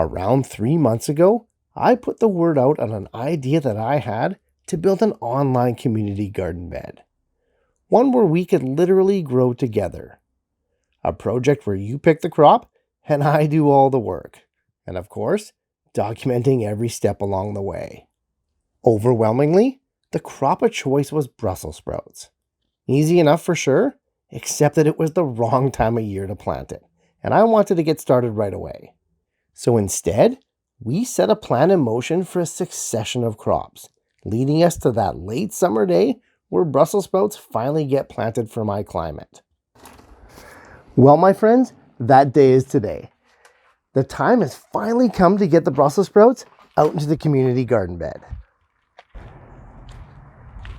Around 3 months ago, I put the word out on an idea that I had to build an online community garden bed. One where we could literally grow together. A project where you pick the crop and I do all the work. And of course, documenting every step along the way. Overwhelmingly, the crop of choice was Brussels sprouts. Easy enough for sure, except that it was the wrong time of year to plant it, and I wanted to get started right away. So instead, we set a plan in motion for a succession of crops, leading us to that late summer day where Brussels sprouts finally get planted for my climate. Well, my friends, that day is today. The time has finally come to get the Brussels sprouts out into the community garden bed.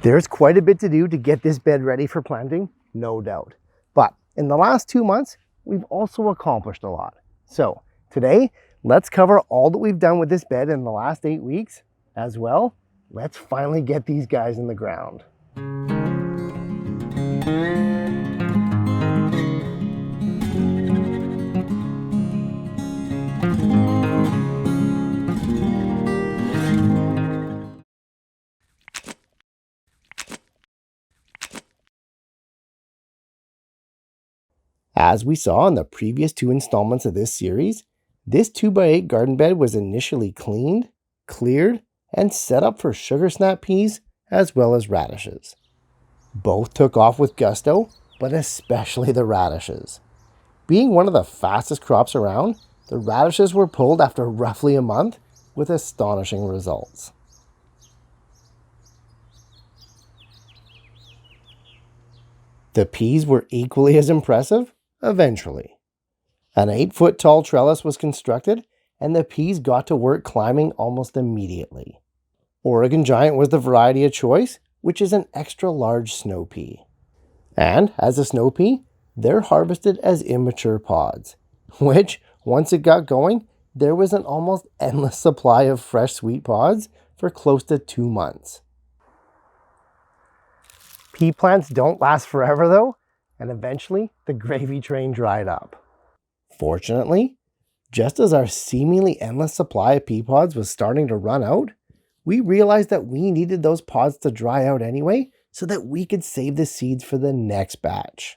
There's quite a bit to do to get this bed ready for planting, no doubt. But in the last 2 months, we've also accomplished a lot. So today, let's cover all that we've done with this bed in the last 8 weeks. As well, let's finally get these guys in the ground. As we saw in the previous 2 installments of this series, this 2x8 garden bed was initially cleaned, cleared, and set up for sugar snap peas as well as radishes. Both took off with gusto, but especially the radishes. Being one of the fastest crops around, the radishes were pulled after roughly a month with astonishing results. The peas were equally as impressive eventually. An 8-foot tall trellis was constructed and the peas got to work climbing almost immediately. Oregon Giant was the variety of choice, which is an extra large snow pea. And as a snow pea, they're harvested as immature pods, which, once it got going, there was an almost endless supply of fresh sweet pods for close to 2 months. Pea plants don't last forever though, and eventually the gravy train dried up. Fortunately, just as our seemingly endless supply of pea pods was starting to run out, we realized that we needed those pods to dry out anyway so that we could save the seeds for the next batch.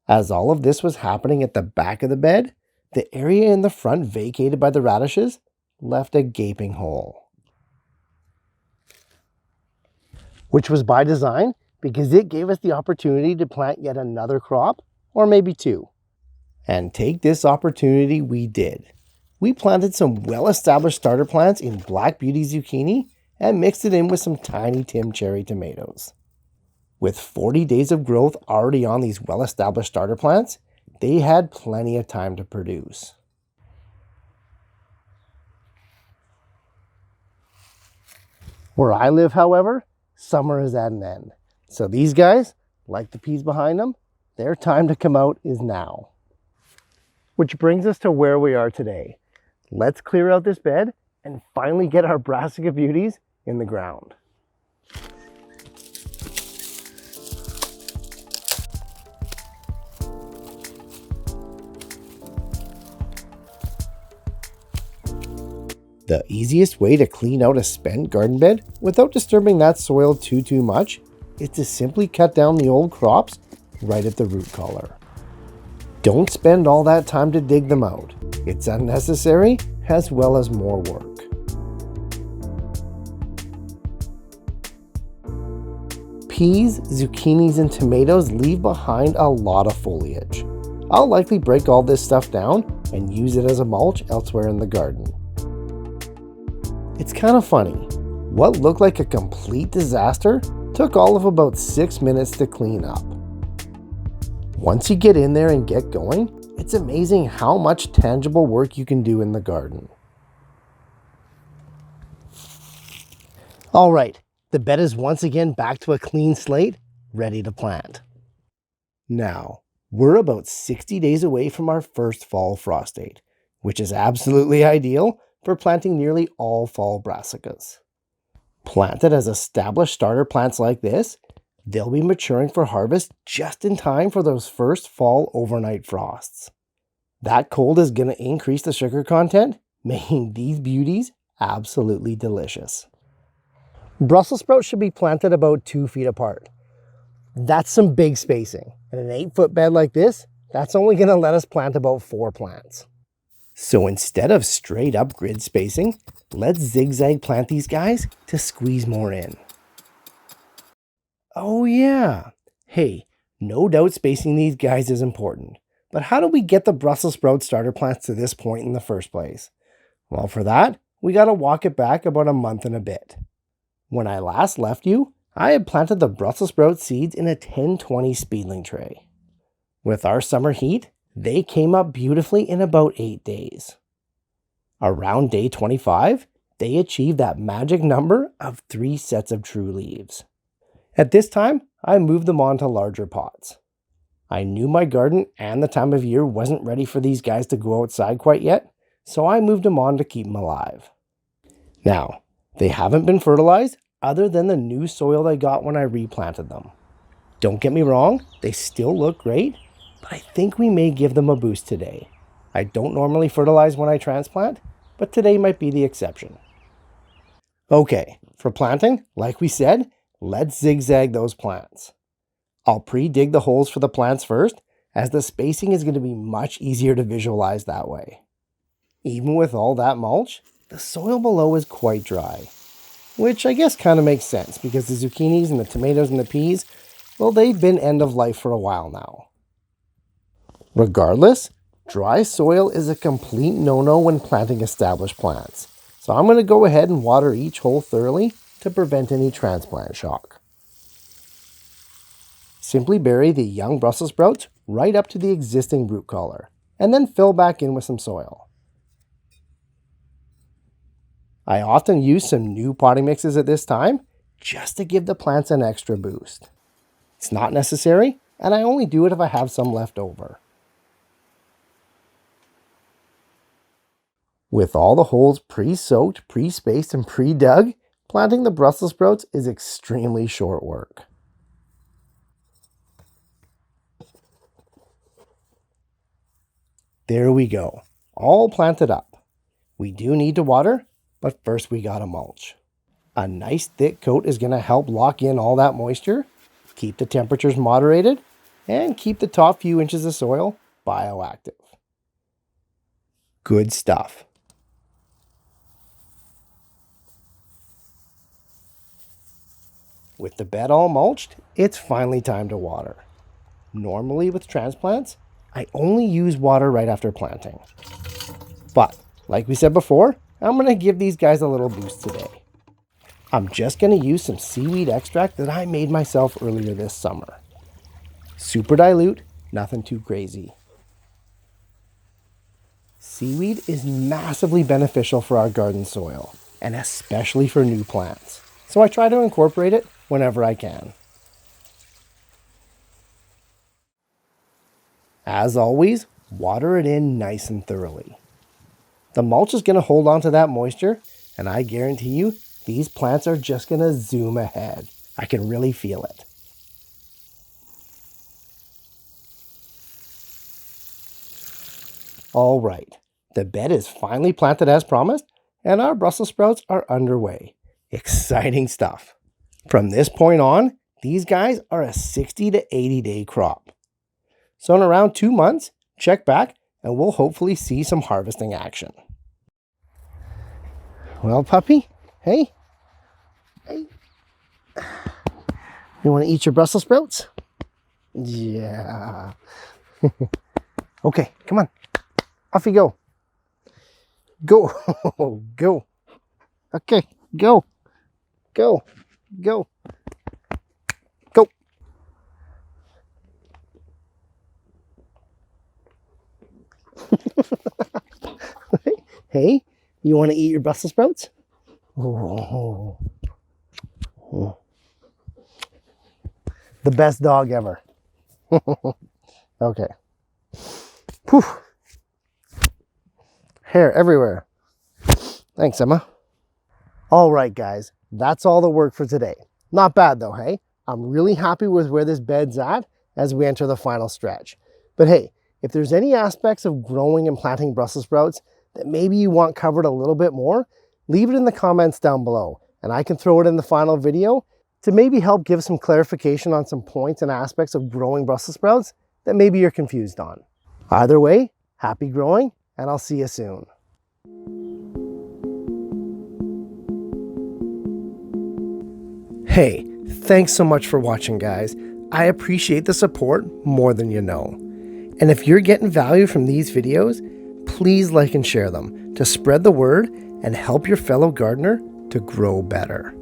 As all of this was happening at the back of the bed, the area in the front vacated by the radishes left a gaping hole. Which was by design because it gave us the opportunity to plant yet another crop, or maybe 2. And take this opportunity we did. We planted some well-established starter plants in Black Beauty zucchini and mixed it in with some tiny Tim cherry tomatoes. With 40 days of growth already on these well-established starter plants, they had plenty of time to produce. Where I live, however, summer is at an end. So these guys, like the peas behind them, their time to come out is now. Which brings us to where we are today. Let's clear out this bed and finally get our brassica beauties in the ground. The easiest way to clean out a spent garden bed without disturbing that soil too much is to simply cut down the old crops right at the root collar. Don't spend all that time to dig them out. It's unnecessary as well as more work. Peas, zucchinis, and tomatoes leave behind a lot of foliage. I'll likely break all this stuff down and use it as a mulch elsewhere in the garden. It's kind of funny. What looked like a complete disaster took all of about 6 minutes to clean up. Once you get in there and get going, it's amazing how much tangible work you can do in the garden. All right, the bed is once again back to a clean slate, ready to plant. Now, we're about 60 days away from our first fall frost date, which is absolutely ideal for planting nearly all fall brassicas. Planted as established starter plants like this, they'll be maturing for harvest just in time for those first fall overnight frosts. That cold is going to increase the sugar content making these beauties absolutely delicious. Brussels sprouts should be planted about 2 feet apart. That's some big spacing. In an 8-foot bed like this, that's only going to let us plant about 4 plants. So instead of straight up grid spacing, let's zigzag plant these guys to squeeze more in. Oh yeah. Hey, no doubt spacing these guys is important. But how do we get the Brussels sprout starter plants to this point in the first place? Well, for that, we got to walk it back about a month and a bit. When I last left you, I had planted the Brussels sprout seeds in a 10-20 speedling tray. With our summer heat, they came up beautifully in about 8 days. Around day 25, they achieved that magic number of 3 sets of true leaves. At this time, I moved them on to larger pots. I knew my garden and the time of year wasn't ready for these guys to go outside quite yet, so I moved them on to keep them alive. Now, they haven't been fertilized other than the new soil I got when I replanted them. Don't get me wrong, they still look great, but I think we may give them a boost today. I don't normally fertilize when I transplant, but today might be the exception. Okay, for planting, like we said, let's zigzag those plants. I'll pre-dig the holes for the plants first, as the spacing is going to be much easier to visualize that way. Even with all that mulch, the soil below is quite dry, which I guess kind of makes sense because the zucchinis and the tomatoes and the peas, well, they've been end of life for a while now. Regardless, dry soil is a complete no-no when planting established plants, so I'm going to go ahead and water each hole thoroughly to prevent any transplant shock. Simply bury the young Brussels sprouts right up to the existing root collar, and then fill back in with some soil. I often use some new potting mixes at this time, just to give the plants an extra boost. It's not necessary, and I only do it if I have some left over. With all the holes pre-soaked, pre-spaced, and pre-dug, planting the Brussels sprouts is extremely short work. There we go, all planted up. We do need to water, but first we gotta mulch. A nice thick coat is gonna help lock in all that moisture, keep the temperatures moderated, and keep the top few inches of soil bioactive. Good stuff. With the bed all mulched, it's finally time to water. Normally with transplants, I only use water right after planting. But, like we said before, I'm going to give these guys a little boost today. I'm just going to use some seaweed extract that I made myself earlier this summer. Super dilute, nothing too crazy. Seaweed is massively beneficial for our garden soil, and especially for new plants. So I try to incorporate it whenever I can. As always, water it in nice and thoroughly. The mulch is going to hold on to that moisture, and I guarantee you, these plants are just going to zoom ahead. I can really feel it. All right, the bed is finally planted as promised, and our Brussels sprouts are underway. Exciting stuff. From this point on, these guys are a 60 to 80 day crop. So in around 2 months, check back and we'll hopefully see some harvesting action. Well, puppy, hey. You want to eat your Brussels sprouts? Yeah. Okay, come on. Off you go. Go. Go. Okay, go. Go. Go. Go. Hey, you want to eat your Brussels sprouts? Oh. The best dog ever. Okay. Poof. Hair everywhere. Thanks, Emma. All right, guys. That's all the work for today. Not bad though, hey? I'm really happy with where this bed's at as we enter the final stretch. But hey, if there's any aspects of growing and planting Brussels sprouts that maybe you want covered a little bit more, leave it in the comments down below, and I can throw it in the final video to maybe help give some clarification on some points and aspects of growing Brussels sprouts that maybe you're confused on. Either way, happy growing, and I'll see you soon. Hey, thanks so much for watching, guys. I appreciate the support more than you know. And if you're getting value from these videos, please like and share them to spread the word and help your fellow gardener to grow better.